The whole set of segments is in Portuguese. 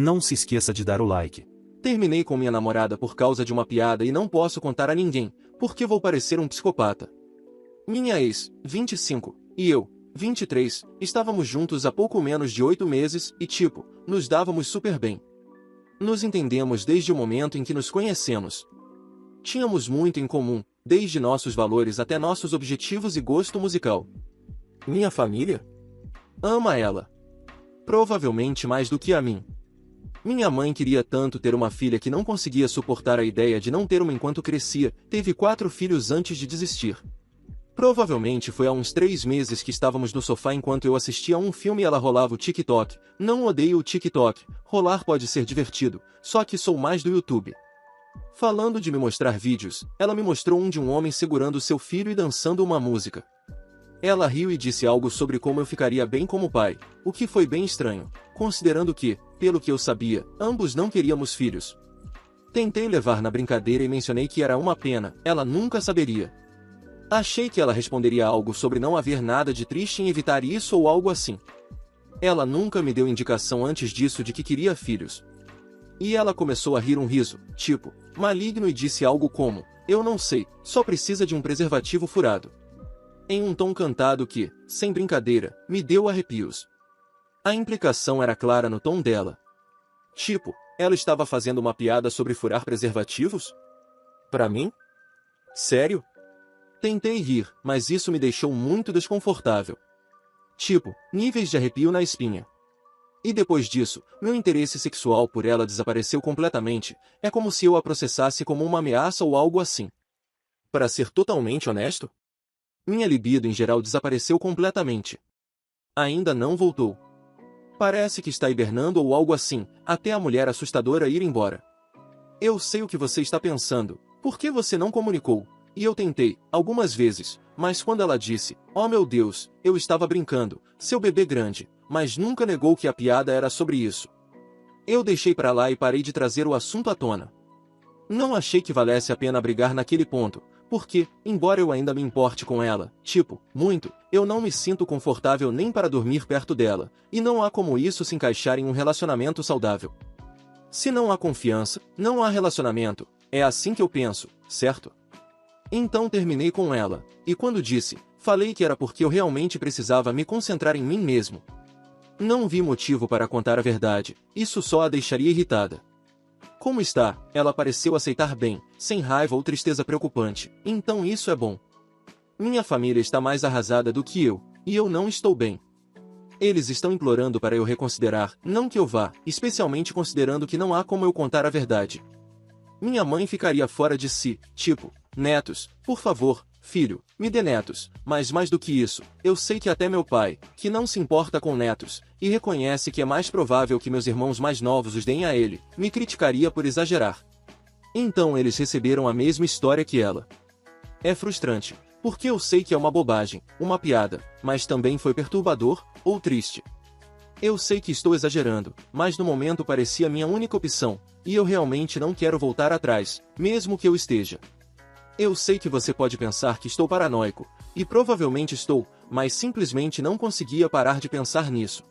Não se esqueça de dar o like. Terminei com minha namorada por causa de uma piada e não posso contar a ninguém, porque vou parecer um psicopata. Minha ex, 25, e eu, 23, estávamos juntos há pouco menos de 8 meses e nos dávamos super bem. Nos entendemos desde o momento em que nos conhecemos. Tínhamos muito em comum, desde nossos valores até nossos objetivos e gosto musical. Minha família? Ama ela. Provavelmente mais do que a mim. Minha mãe queria tanto ter uma filha que não conseguia suportar a ideia de não ter uma enquanto crescia, teve 4 filhos antes de desistir. Provavelmente foi há uns 3 meses que estávamos no sofá enquanto eu assistia a um filme e ela rolava o TikTok. Não odeio o TikTok, rolar pode ser divertido, só que sou mais do YouTube. Falando de me mostrar vídeos, ela me mostrou um de um homem segurando seu filho e dançando uma música. Ela riu e disse algo sobre como eu ficaria bem como pai, o que foi bem estranho, considerando que, pelo que eu sabia, ambos não queríamos filhos. Tentei levar na brincadeira e mencionei que era uma pena, ela nunca saberia. Achei que ela responderia algo sobre não haver nada de triste em evitar isso ou algo assim. Ela nunca me deu indicação antes disso de que queria filhos. E ela começou a rir um riso, maligno e disse algo como, eu não sei, só precisa de um preservativo furado. Em um tom cantado que, sem brincadeira, me deu arrepios. A implicação era clara no tom dela. Ela estava fazendo uma piada sobre furar preservativos? Pra mim? Sério? Tentei rir, mas isso me deixou muito desconfortável. Níveis de arrepio na espinha. E depois disso, meu interesse sexual por ela desapareceu completamente, é como se eu a processasse como uma ameaça ou algo assim. Para ser totalmente honesto, minha libido em geral desapareceu completamente. Ainda não voltou. Parece que está hibernando ou algo assim, até a mulher assustadora ir embora. Eu sei o que você está pensando, por que você não comunicou? E eu tentei, algumas vezes, mas quando ela disse, oh meu Deus, eu estava brincando, seu bebê grande, mas nunca negou que a piada era sobre isso. Eu deixei pra lá e parei de trazer o assunto à tona. Não achei que valesse a pena brigar naquele ponto, porque, embora eu ainda me importe com ela, muito, eu não me sinto confortável nem para dormir perto dela, e não há como isso se encaixar em um relacionamento saudável. Se não há confiança, não há relacionamento, é assim que eu penso, certo? Então terminei com ela, e quando disse, falei que era porque eu realmente precisava me concentrar em mim mesmo. Não vi motivo para contar a verdade, isso só a deixaria irritada. Como está? Ela pareceu aceitar bem, sem raiva ou tristeza preocupante, então isso é bom. Minha família está mais arrasada do que eu, e eu não estou bem. Eles estão implorando para eu reconsiderar, não que eu vá, especialmente considerando que não há como eu contar a verdade. Minha mãe ficaria fora de si, netos, por favor, filho, me dê netos, mas mais do que isso, eu sei que até meu pai, que não se importa com netos, e reconhece que é mais provável que meus irmãos mais novos os deem a ele, me criticaria por exagerar. Então eles receberam a mesma história que ela. É frustrante, porque eu sei que é uma bobagem, uma piada, mas também foi perturbador, ou triste. Eu sei que estou exagerando, mas no momento parecia minha única opção, e eu realmente não quero voltar atrás, mesmo que eu esteja. Eu sei que você pode pensar que estou paranoico, e provavelmente estou, mas simplesmente não conseguia parar de pensar nisso.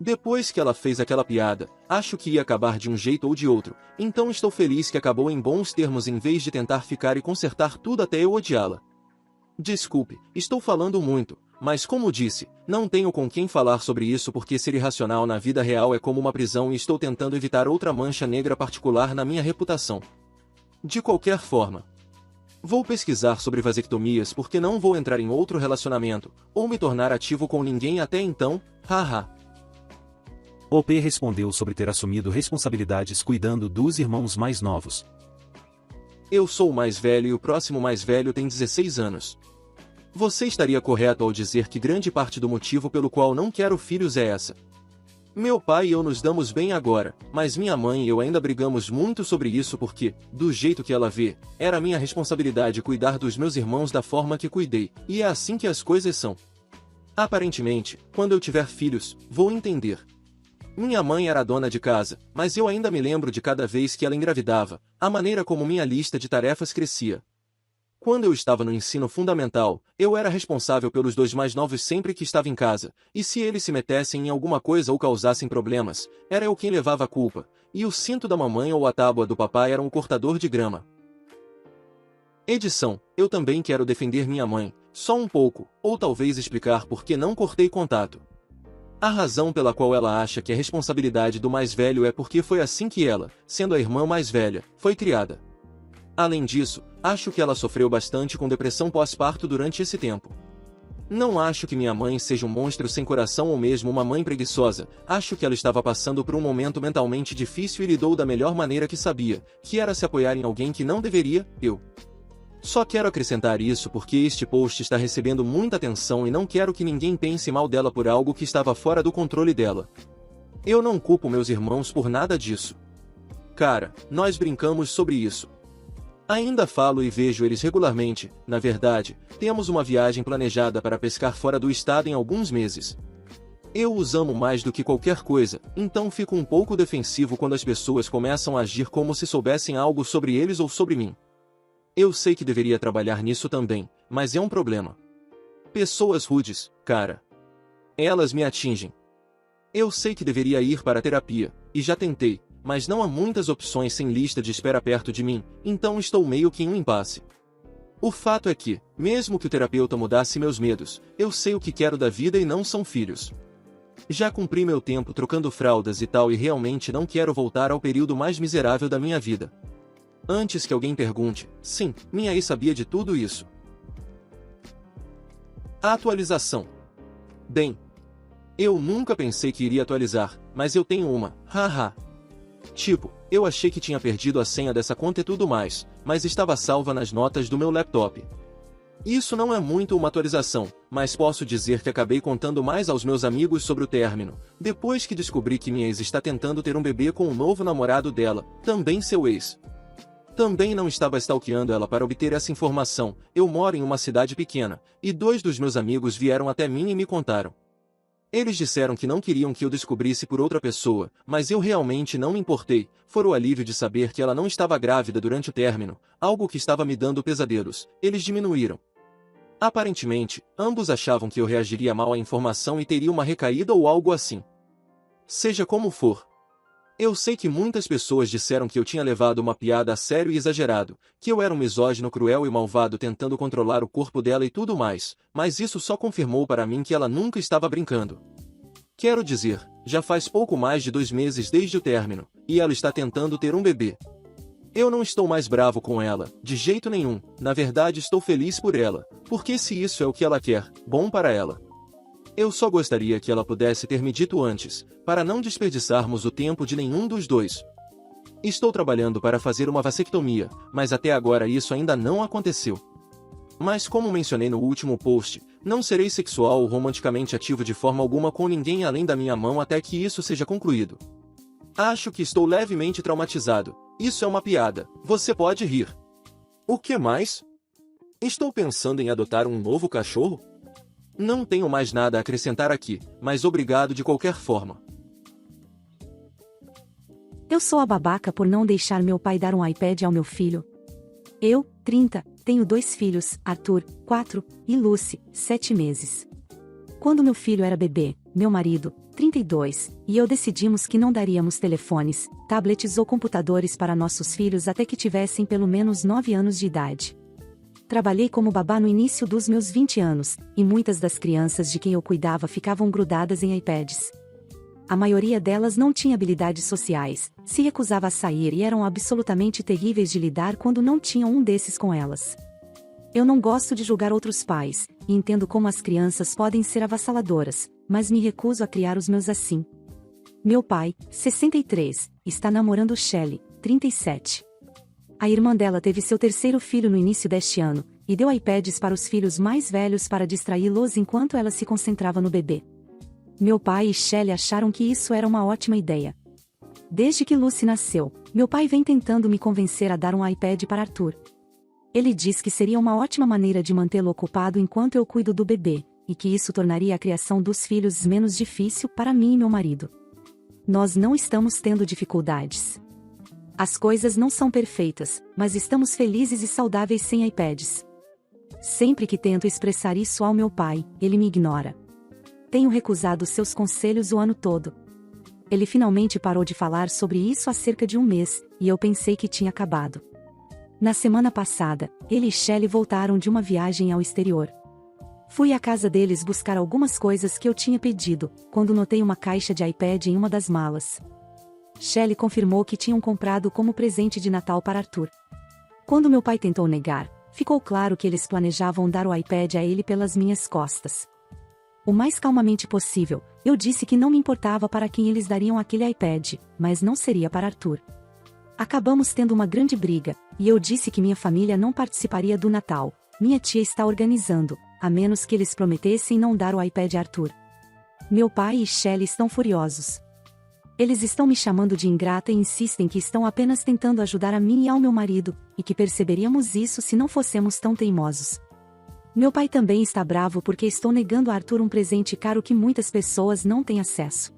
Depois que ela fez aquela piada, acho que ia acabar de um jeito ou de outro, então estou feliz que acabou em bons termos em vez de tentar ficar e consertar tudo até eu odiá-la. Desculpe, estou falando muito, mas como disse, não tenho com quem falar sobre isso porque ser irracional na vida real é como uma prisão e estou tentando evitar outra mancha negra particular na minha reputação. De qualquer forma, vou pesquisar sobre vasectomias porque não vou entrar em outro relacionamento, ou me tornar ativo com ninguém até então, haha. OP respondeu sobre ter assumido responsabilidades cuidando dos irmãos mais novos. Eu sou o mais velho e o próximo mais velho tem 16 anos. Você estaria correto ao dizer que grande parte do motivo pelo qual não quero filhos é essa. Meu pai e eu nos damos bem agora, mas minha mãe e eu ainda brigamos muito sobre isso porque, do jeito que ela vê, era minha responsabilidade cuidar dos meus irmãos da forma que cuidei, e é assim que as coisas são. Aparentemente, quando eu tiver filhos, vou entender. Minha mãe era a dona de casa, mas eu ainda me lembro de cada vez que ela engravidava, a maneira como minha lista de tarefas crescia. Quando eu estava no ensino fundamental, eu era responsável pelos dois mais novos sempre que estava em casa, e se eles se metessem em alguma coisa ou causassem problemas, era eu quem levava a culpa, e o cinto da mamãe ou a tábua do papai eram um cortador de grama. Edição: eu também quero defender minha mãe, só um pouco, ou talvez explicar por que não cortei contato. A razão pela qual ela acha que a responsabilidade do mais velho é porque foi assim que ela, sendo a irmã mais velha, foi criada. Além disso, acho que ela sofreu bastante com depressão pós-parto durante esse tempo. Não acho que minha mãe seja um monstro sem coração ou mesmo uma mãe preguiçosa, acho que ela estava passando por um momento mentalmente difícil e lidou da melhor maneira que sabia, que era se apoiar em alguém que não deveria, eu. Só quero acrescentar isso porque este post está recebendo muita atenção e não quero que ninguém pense mal dela por algo que estava fora do controle dela. Eu não culpo meus irmãos por nada disso. Cara, nós brincamos sobre isso. Ainda falo e vejo eles regularmente, na verdade, temos uma viagem planejada para pescar fora do estado em alguns meses. Eu os amo mais do que qualquer coisa, então fico um pouco defensivo quando as pessoas começam a agir como se soubessem algo sobre eles ou sobre mim. Eu sei que deveria trabalhar nisso também, mas é um problema. Pessoas rudes, cara. Elas me atingem. Eu sei que deveria ir para a terapia, e já tentei, mas não há muitas opções sem lista de espera perto de mim, então estou meio que em um impasse. O fato é que, mesmo que o terapeuta mudasse meus medos, eu sei o que quero da vida e não são filhos. Já cumpri meu tempo trocando fraldas e tal e realmente não quero voltar ao período mais miserável da minha vida. Antes que alguém pergunte, sim, minha ex sabia de tudo isso. A atualização. Bem, eu nunca pensei que iria atualizar, mas eu tenho uma, haha. Tipo, eu achei que tinha perdido a senha dessa conta e tudo mais, mas estava salva nas notas do meu laptop. Isso não é muito uma atualização, mas posso dizer que acabei contando mais aos meus amigos sobre o término, depois que descobri que minha ex está tentando ter um bebê com o novo namorado dela, também seu ex. Também não estava stalkeando ela para obter essa informação, eu moro em uma cidade pequena, e 2 dos meus amigos vieram até mim e me contaram. Eles disseram que não queriam que eu descobrisse por outra pessoa, mas eu realmente não me importei, fora o alívio de saber que ela não estava grávida durante o término, algo que estava me dando pesadelos, eles diminuíram. Aparentemente, ambos achavam que eu reagiria mal à informação e teria uma recaída ou algo assim. Seja como for. Eu sei que muitas pessoas disseram que eu tinha levado uma piada a sério e exagerado, que eu era um misógino cruel e malvado tentando controlar o corpo dela e tudo mais, mas isso só confirmou para mim que ela nunca estava brincando. Quero dizer, já faz pouco mais de 2 meses desde o término, e ela está tentando ter um bebê. Eu não estou mais bravo com ela, de jeito nenhum, na verdade estou feliz por ela, porque se isso é o que ela quer, bom para ela. Eu só gostaria que ela pudesse ter me dito antes, para não desperdiçarmos o tempo de nenhum dos dois. Estou trabalhando para fazer uma vasectomia, mas até agora isso ainda não aconteceu. Mas como mencionei no último post, não serei sexual ou romanticamente ativo de forma alguma com ninguém além da minha mão até que isso seja concluído. Acho que estou levemente traumatizado. Isso é uma piada, você pode rir. O que mais? Estou pensando em adotar um novo cachorro? Não tenho mais nada a acrescentar aqui, mas obrigado de qualquer forma. Eu sou a babaca por não deixar meu pai dar um iPad ao meu filho. Eu, 30, tenho 2 filhos, Arthur, 4, e Lucy, 7 meses. Quando meu filho era bebê, meu marido, 32, e eu decidimos que não daríamos telefones, tablets ou computadores para nossos filhos até que tivessem pelo menos 9 anos de idade. Trabalhei como babá no início dos meus 20 anos, e muitas das crianças de quem eu cuidava ficavam grudadas em iPads. A maioria delas não tinha habilidades sociais, se recusava a sair e eram absolutamente terríveis de lidar quando não tinham um desses com elas. Eu não gosto de julgar outros pais, e entendo como as crianças podem ser avassaladoras, mas me recuso a criar os meus assim. Meu pai, 63, está namorando Shelley, 37. A irmã dela teve seu 3º filho no início deste ano, e deu iPads para os filhos mais velhos para distraí-los enquanto ela se concentrava no bebê. Meu pai e Shelley acharam que isso era uma ótima ideia. Desde que Lucy nasceu, meu pai vem tentando me convencer a dar um iPad para Arthur. Ele diz que seria uma ótima maneira de mantê-lo ocupado enquanto eu cuido do bebê, e que isso tornaria a criação dos filhos menos difícil para mim e meu marido. Nós não estamos tendo dificuldades. As coisas não são perfeitas, mas estamos felizes e saudáveis sem iPads. Sempre que tento expressar isso ao meu pai, ele me ignora. Tenho recusado seus conselhos o ano todo. Ele finalmente parou de falar sobre isso há cerca de um mês, e eu pensei que tinha acabado. Na semana passada, ele e Shelley voltaram de uma viagem ao exterior. Fui à casa deles buscar algumas coisas que eu tinha pedido, quando notei uma caixa de iPad em uma das malas. Shelley confirmou que tinham comprado como presente de Natal para Arthur. Quando meu pai tentou negar, ficou claro que eles planejavam dar o iPad a ele pelas minhas costas. O mais calmamente possível, eu disse que não me importava para quem eles dariam aquele iPad, mas não seria para Arthur. Acabamos tendo uma grande briga, e eu disse que minha família não participaria do Natal. Minha tia está organizando, a menos que eles prometessem não dar o iPad a Arthur. Meu pai e Shelley estão furiosos. Eles estão me chamando de ingrata e insistem que estão apenas tentando ajudar a mim e ao meu marido, e que perceberíamos isso se não fossemos tão teimosos. Meu pai também está bravo porque estou negando a Arthur um presente caro que muitas pessoas não têm acesso.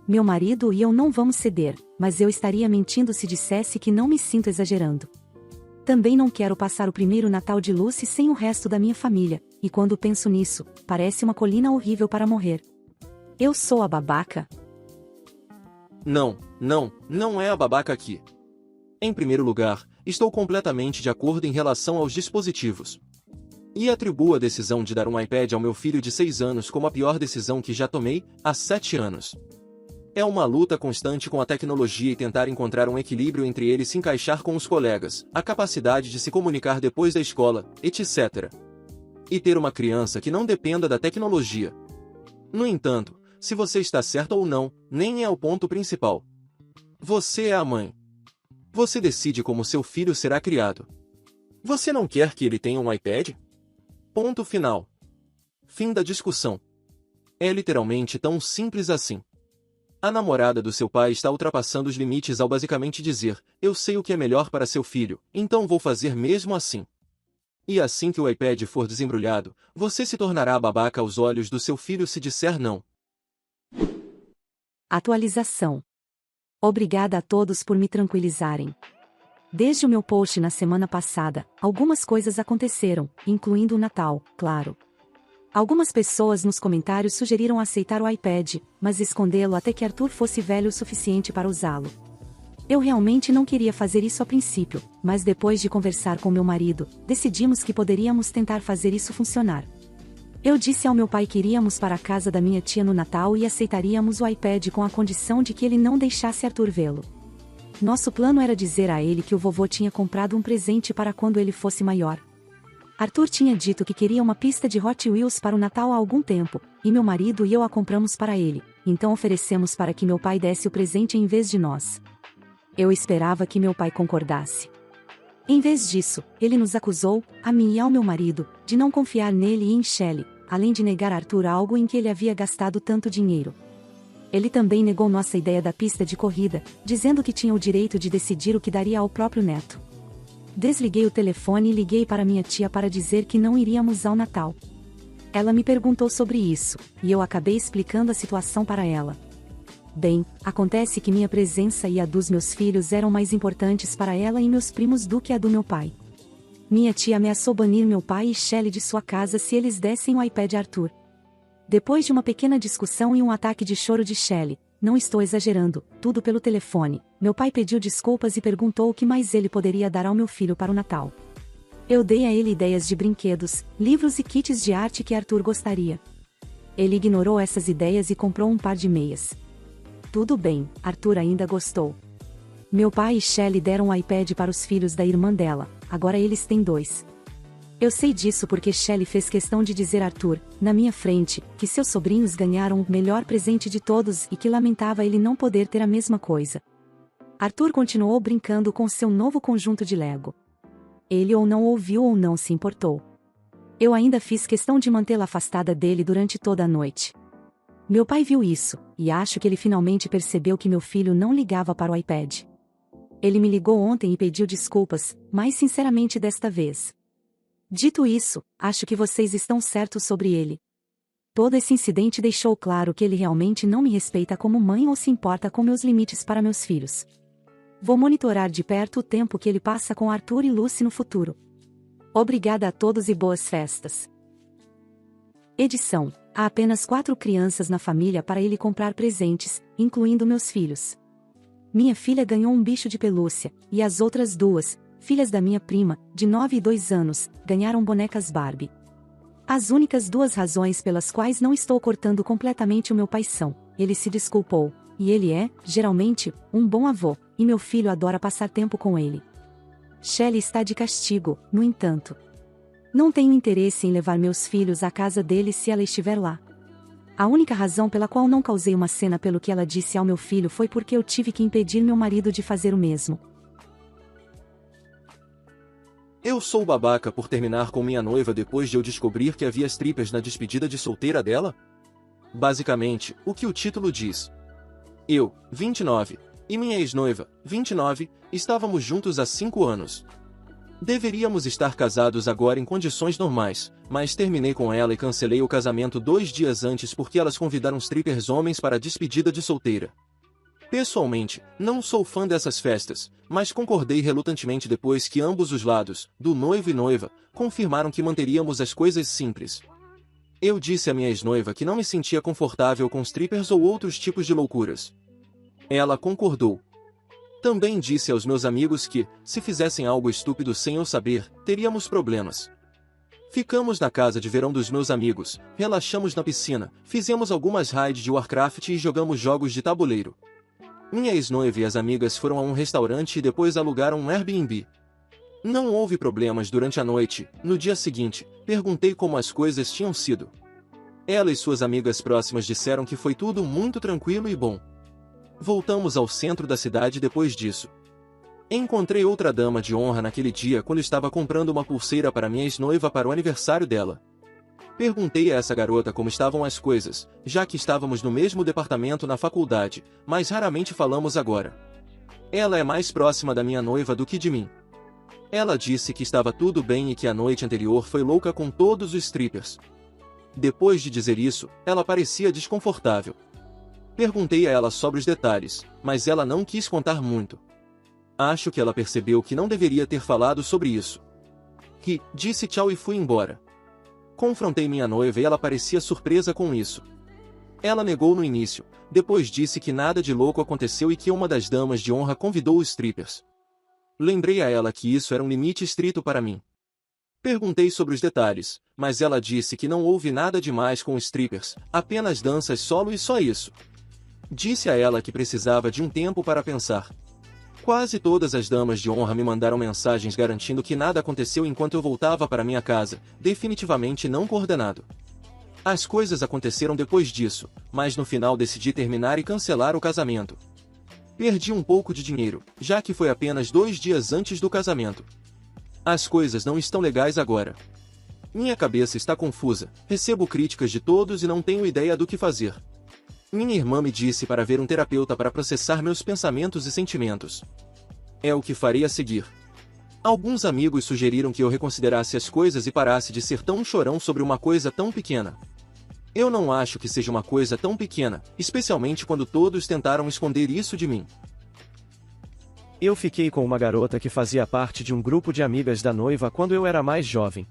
Meu marido e eu não vamos ceder, mas eu estaria mentindo se dissesse que não me sinto exagerando. Também não quero passar o primeiro Natal de Lucy sem o resto da minha família, e quando penso nisso, parece uma colina horrível para morrer. Eu sou a babaca? Não é a babaca aqui. Em primeiro lugar, estou completamente de acordo em relação aos dispositivos. E atribuo a decisão de dar um iPad ao meu filho de 6 anos como a pior decisão que já tomei, há 7 anos. É uma luta constante com a tecnologia e tentar encontrar um equilíbrio entre ele se encaixar com os colegas, a capacidade de se comunicar depois da escola, etc. E ter uma criança que não dependa da tecnologia. No entanto, se você está certa ou não, nem é o ponto principal. Você é a mãe. Você decide como seu filho será criado. Você não quer que ele tenha um iPad? Ponto final. Fim da discussão. É literalmente tão simples assim. A namorada do seu pai está ultrapassando os limites ao basicamente dizer, eu sei o que é melhor para seu filho, então vou fazer mesmo assim. E assim que o iPad for desembrulhado, você se tornará babaca aos olhos do seu filho se disser não. Atualização. Obrigada a todos por me tranquilizarem. Desde o meu post na semana passada, algumas coisas aconteceram, incluindo o Natal, claro. Algumas pessoas nos comentários sugeriram aceitar o iPad, mas escondê-lo até que Arthur fosse velho o suficiente para usá-lo. Eu realmente não queria fazer isso a princípio, mas depois de conversar com meu marido, decidimos que poderíamos tentar fazer isso funcionar. Eu disse ao meu pai que iríamos para a casa da minha tia no Natal e aceitaríamos o iPad com a condição de que ele não deixasse Arthur vê-lo. Nosso plano era dizer a ele que o vovô tinha comprado um presente para quando ele fosse maior. Arthur tinha dito que queria uma pista de Hot Wheels para o Natal há algum tempo, e meu marido e eu a compramos para ele, então oferecemos para que meu pai desse o presente em vez de nós. Eu esperava que meu pai concordasse. Em vez disso, ele nos acusou, a mim e ao meu marido, de não confiar nele e em Shelley, além de negar a Arthur algo em que ele havia gastado tanto dinheiro. Ele também negou nossa ideia da pista de corrida, dizendo que tinha o direito de decidir o que daria ao próprio neto. Desliguei o telefone e liguei para minha tia para dizer que não iríamos ao Natal. Ela me perguntou sobre isso, e eu acabei explicando a situação para ela. Bem, acontece que minha presença e a dos meus filhos eram mais importantes para ela e meus primos do que a do meu pai. Minha tia ameaçou banir meu pai e Shelley de sua casa se eles dessem o iPad a Arthur. Depois de uma pequena discussão e um ataque de choro de Shelley, não estou exagerando, tudo pelo telefone, meu pai pediu desculpas e perguntou o que mais ele poderia dar ao meu filho para o Natal. Eu dei a ele ideias de brinquedos, livros e kits de arte que Arthur gostaria. Ele ignorou essas ideias e comprou um par de meias. Tudo bem, Arthur ainda gostou. Meu pai e Shelley deram um iPad para os filhos da irmã dela, agora eles têm 2. Eu sei disso porque Shelley fez questão de dizer a Arthur, na minha frente, que seus sobrinhos ganharam o melhor presente de todos e que lamentava ele não poder ter a mesma coisa. Arthur continuou brincando com seu novo conjunto de Lego. Ele ou não ouviu ou não se importou. Eu ainda fiz questão de mantê-la afastada dele durante toda a noite. Meu pai viu isso, e acho que ele finalmente percebeu que meu filho não ligava para o iPad. Ele me ligou ontem e pediu desculpas, mais sinceramente desta vez. Dito isso, acho que vocês estão certos sobre ele. Todo esse incidente deixou claro que ele realmente não me respeita como mãe ou se importa com meus limites para meus filhos. Vou monitorar de perto o tempo que ele passa com Arthur e Lucy no futuro. Obrigada a todos e boas festas. Edição: há apenas 4 crianças na família para ele comprar presentes, incluindo meus filhos. Minha filha ganhou um bicho de pelúcia, e as outras 2, filhas da minha prima, de 9 e 2 anos, ganharam bonecas Barbie. As únicas 2 razões pelas quais não estou cortando completamente o meu pai são: ele se desculpou, e ele é, geralmente, um bom avô, e meu filho adora passar tempo com ele. Shelley está de castigo, no entanto. Não tenho interesse em levar meus filhos à casa dele se ela estiver lá. A única razão pela qual não causei uma cena pelo que ela disse ao meu filho foi porque eu tive que impedir meu marido de fazer o mesmo. Eu sou babaca por terminar com minha noiva depois de eu descobrir que havia strippers na despedida de solteira dela? Basicamente, o que o título diz. Eu, 29, e minha ex-noiva, 29, estávamos juntos há 5 anos. Deveríamos estar casados agora em condições normais, mas terminei com ela e cancelei o casamento 2 dias antes porque elas convidaram strippers homens para a despedida de solteira. Pessoalmente, não sou fã dessas festas, mas concordei relutantemente depois que ambos os lados, do noivo e noiva, confirmaram que manteríamos as coisas simples. Eu disse à minha ex-noiva que não me sentia confortável com strippers ou outros tipos de loucuras. Ela concordou. Também disse aos meus amigos que, se fizessem algo estúpido sem eu saber, teríamos problemas. Ficamos na casa de verão dos meus amigos, relaxamos na piscina, fizemos algumas raids de Warcraft e jogamos jogos de tabuleiro. Minha ex-noiva e as amigas foram a um restaurante e depois alugaram um Airbnb. Não houve problemas durante a noite. No dia seguinte, perguntei como as coisas tinham sido. Ela e suas amigas próximas disseram que foi tudo muito tranquilo e bom. Voltamos ao centro da cidade depois disso. Encontrei outra dama de honra naquele dia quando estava comprando uma pulseira para minha ex-noiva para o aniversário dela. Perguntei a essa garota como estavam as coisas, já que estávamos no mesmo departamento na faculdade, mas raramente falamos agora. Ela é mais próxima da minha noiva do que de mim. Ela disse que estava tudo bem e que a noite anterior foi louca com todos os strippers. Depois de dizer isso, ela parecia desconfortável. Perguntei a ela sobre os detalhes, mas ela não quis contar muito. Acho que ela percebeu que não deveria ter falado sobre isso. Disse tchau e fui embora. Confrontei minha noiva e ela parecia surpresa com isso. Ela negou no início, depois disse que nada de louco aconteceu e que uma das damas de honra convidou os strippers. Lembrei a ela que isso era um limite estrito para mim. Perguntei sobre os detalhes, mas ela disse que não houve nada demais com os strippers, apenas danças solo e só isso. Disse a ela que precisava de um tempo para pensar. Quase todas as damas de honra me mandaram mensagens garantindo que nada aconteceu enquanto eu voltava para minha casa, definitivamente não coordenado. As coisas aconteceram depois disso, mas no final decidi terminar e cancelar o casamento. Perdi um pouco de dinheiro, já que foi apenas 2 dias antes do casamento. As coisas não estão legais agora. Minha cabeça está confusa, recebo críticas de todos e não tenho ideia do que fazer. Minha irmã me disse para ver um terapeuta para processar meus pensamentos e sentimentos. É o que farei a seguir. Alguns amigos sugeriram que eu reconsiderasse as coisas e parasse de ser tão chorão sobre uma coisa tão pequena. Eu não acho que seja uma coisa tão pequena, especialmente quando todos tentaram esconder isso de mim. Eu fiquei com uma garota que fazia parte de um grupo de amigas da noiva quando eu era mais jovem.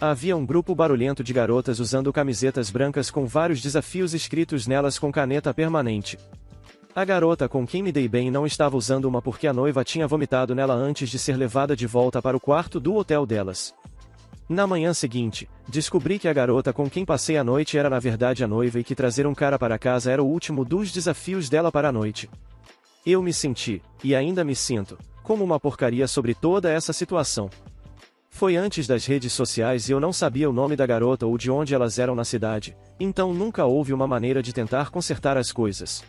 Havia um grupo barulhento de garotas usando camisetas brancas com vários desafios escritos nelas com caneta permanente. A garota com quem me dei bem não estava usando uma porque a noiva tinha vomitado nela antes de ser levada de volta para o quarto do hotel delas. Na manhã seguinte, descobri que a garota com quem passei a noite era na verdade a noiva e que trazer um cara para casa era o último dos desafios dela para a noite. Eu me senti, e ainda me sinto, como uma porcaria sobre toda essa situação. Foi antes das redes sociais e eu não sabia o nome da garota ou de onde elas eram na cidade, então nunca houve uma maneira de tentar consertar as coisas.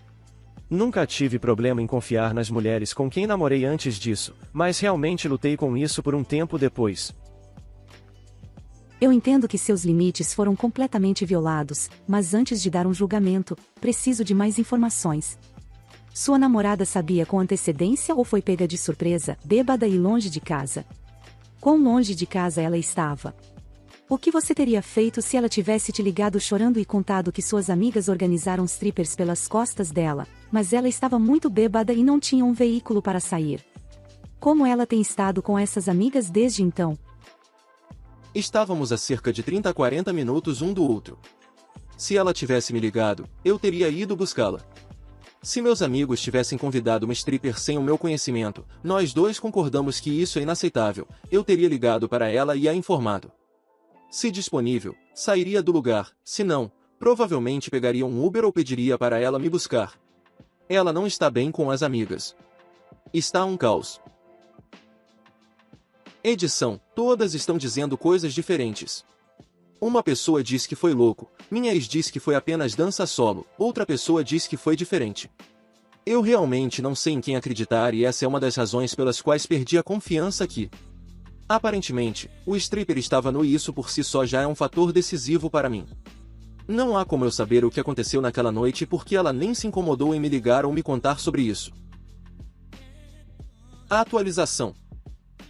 Nunca tive problema em confiar nas mulheres com quem namorei antes disso, mas realmente lutei com isso por um tempo depois. Eu entendo que seus limites foram completamente violados, mas antes de dar um julgamento, preciso de mais informações. Sua namorada sabia com antecedência ou foi pega de surpresa, bêbada e longe de casa? Quão longe de casa ela estava? O que você teria feito se ela tivesse te ligado chorando e contado que suas amigas organizaram strippers pelas costas dela, mas ela estava muito bêbada e não tinha um veículo para sair? Como ela tem estado com essas amigas desde então? Estávamos a cerca de 30 a 40 minutos um do outro. Se ela tivesse me ligado, eu teria ido buscá-la. Se meus amigos tivessem convidado uma stripper sem o meu conhecimento, nós dois concordamos que isso é inaceitável, eu teria ligado para ela e a informado. Se disponível, sairia do lugar, se não, provavelmente pegaria um Uber ou pediria para ela me buscar. Ela não está bem com as amigas. Está um caos. Edição: todas estão dizendo coisas diferentes. Uma pessoa diz que foi louco, minha ex diz que foi apenas dança solo, outra pessoa diz que foi diferente. Eu realmente não sei em quem acreditar e essa é uma das razões pelas quais perdi a confiança aqui. Aparentemente, o stripper estava nu e isso por si só já é um fator decisivo para mim. Não há como eu saber o que aconteceu naquela noite porque ela nem se incomodou em me ligar ou me contar sobre isso. Atualização.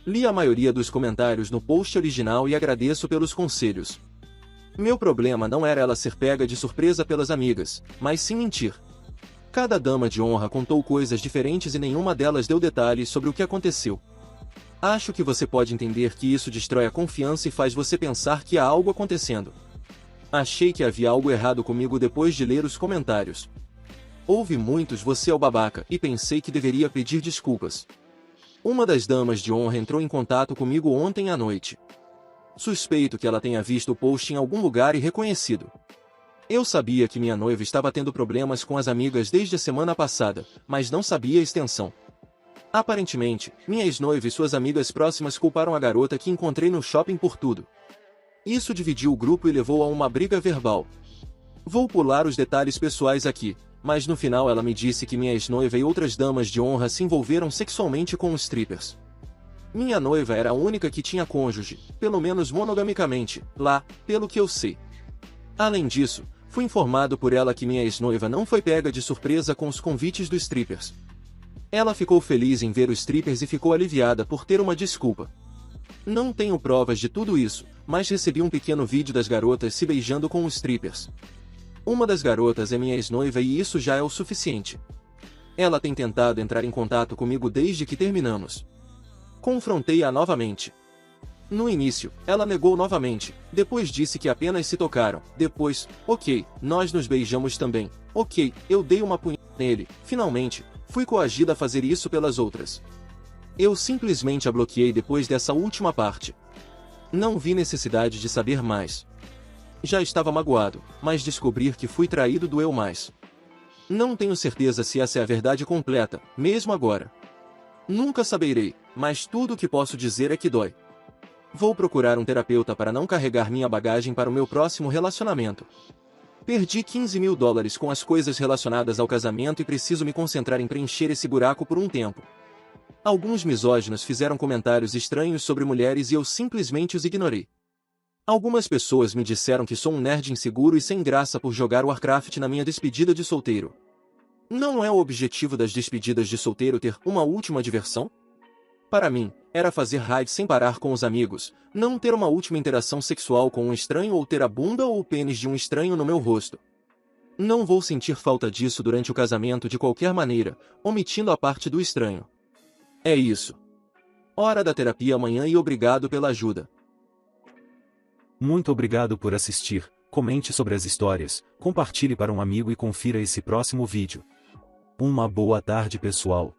Li a maioria dos comentários no post original e agradeço pelos conselhos. Meu problema não era ela ser pega de surpresa pelas amigas, mas sim mentir. Cada dama de honra contou coisas diferentes e nenhuma delas deu detalhes sobre o que aconteceu. Acho que você pode entender que isso destrói a confiança e faz você pensar que há algo acontecendo. Achei que havia algo errado comigo depois de ler os comentários. Houve muitos "você é o babaca" e pensei que deveria pedir desculpas. Uma das damas de honra entrou em contato comigo ontem à noite. Suspeito que ela tenha visto o post em algum lugar e reconhecido. Eu sabia que minha noiva estava tendo problemas com as amigas desde a semana passada, mas não sabia a extensão. Aparentemente, minha ex-noiva e suas amigas próximas culparam a garota que encontrei no shopping por tudo. Isso dividiu o grupo e levou a uma briga verbal. Vou pular os detalhes pessoais aqui, mas no final ela me disse que minha ex-noiva e outras damas de honra se envolveram sexualmente com os strippers. Minha noiva era a única que tinha cônjuge, pelo menos monogamicamente, lá, pelo que eu sei. Além disso, fui informado por ela que minha ex-noiva não foi pega de surpresa com os convites dos strippers. Ela ficou feliz em ver os strippers e ficou aliviada por ter uma desculpa. Não tenho provas de tudo isso, mas recebi um pequeno vídeo das garotas se beijando com os strippers. Uma das garotas é minha ex-noiva e isso já é o suficiente. Ela tem tentado entrar em contato comigo desde que terminamos. Confrontei-a novamente. No início, ela negou novamente, depois disse que apenas se tocaram, depois, ok, nós nos beijamos também, ok, eu dei uma punhada nele, finalmente, fui coagida a fazer isso pelas outras. Eu simplesmente a bloqueei depois dessa última parte. Não vi necessidade de saber mais. Já estava magoado, mas descobrir que fui traído doeu mais. Não tenho certeza se essa é a verdade completa, mesmo agora. Nunca saberei, mas tudo o que posso dizer é que dói. Vou procurar um terapeuta para não carregar minha bagagem para o meu próximo relacionamento. Perdi $15.000 com as coisas relacionadas ao casamento e preciso me concentrar em preencher esse buraco por um tempo. Alguns misóginos fizeram comentários estranhos sobre mulheres e eu simplesmente os ignorei. Algumas pessoas me disseram que sou um nerd inseguro e sem graça por jogar Warcraft na minha despedida de solteiro. Não é o objetivo das despedidas de solteiro ter uma última diversão? Para mim, era fazer raid sem parar com os amigos, não ter uma última interação sexual com um estranho ou ter a bunda ou o pênis de um estranho no meu rosto. Não vou sentir falta disso durante o casamento de qualquer maneira, omitindo a parte do estranho. É isso. Hora da terapia amanhã e obrigado pela ajuda. Muito obrigado por assistir, comente sobre as histórias, compartilhe para um amigo e confira esse próximo vídeo. Uma boa tarde pessoal.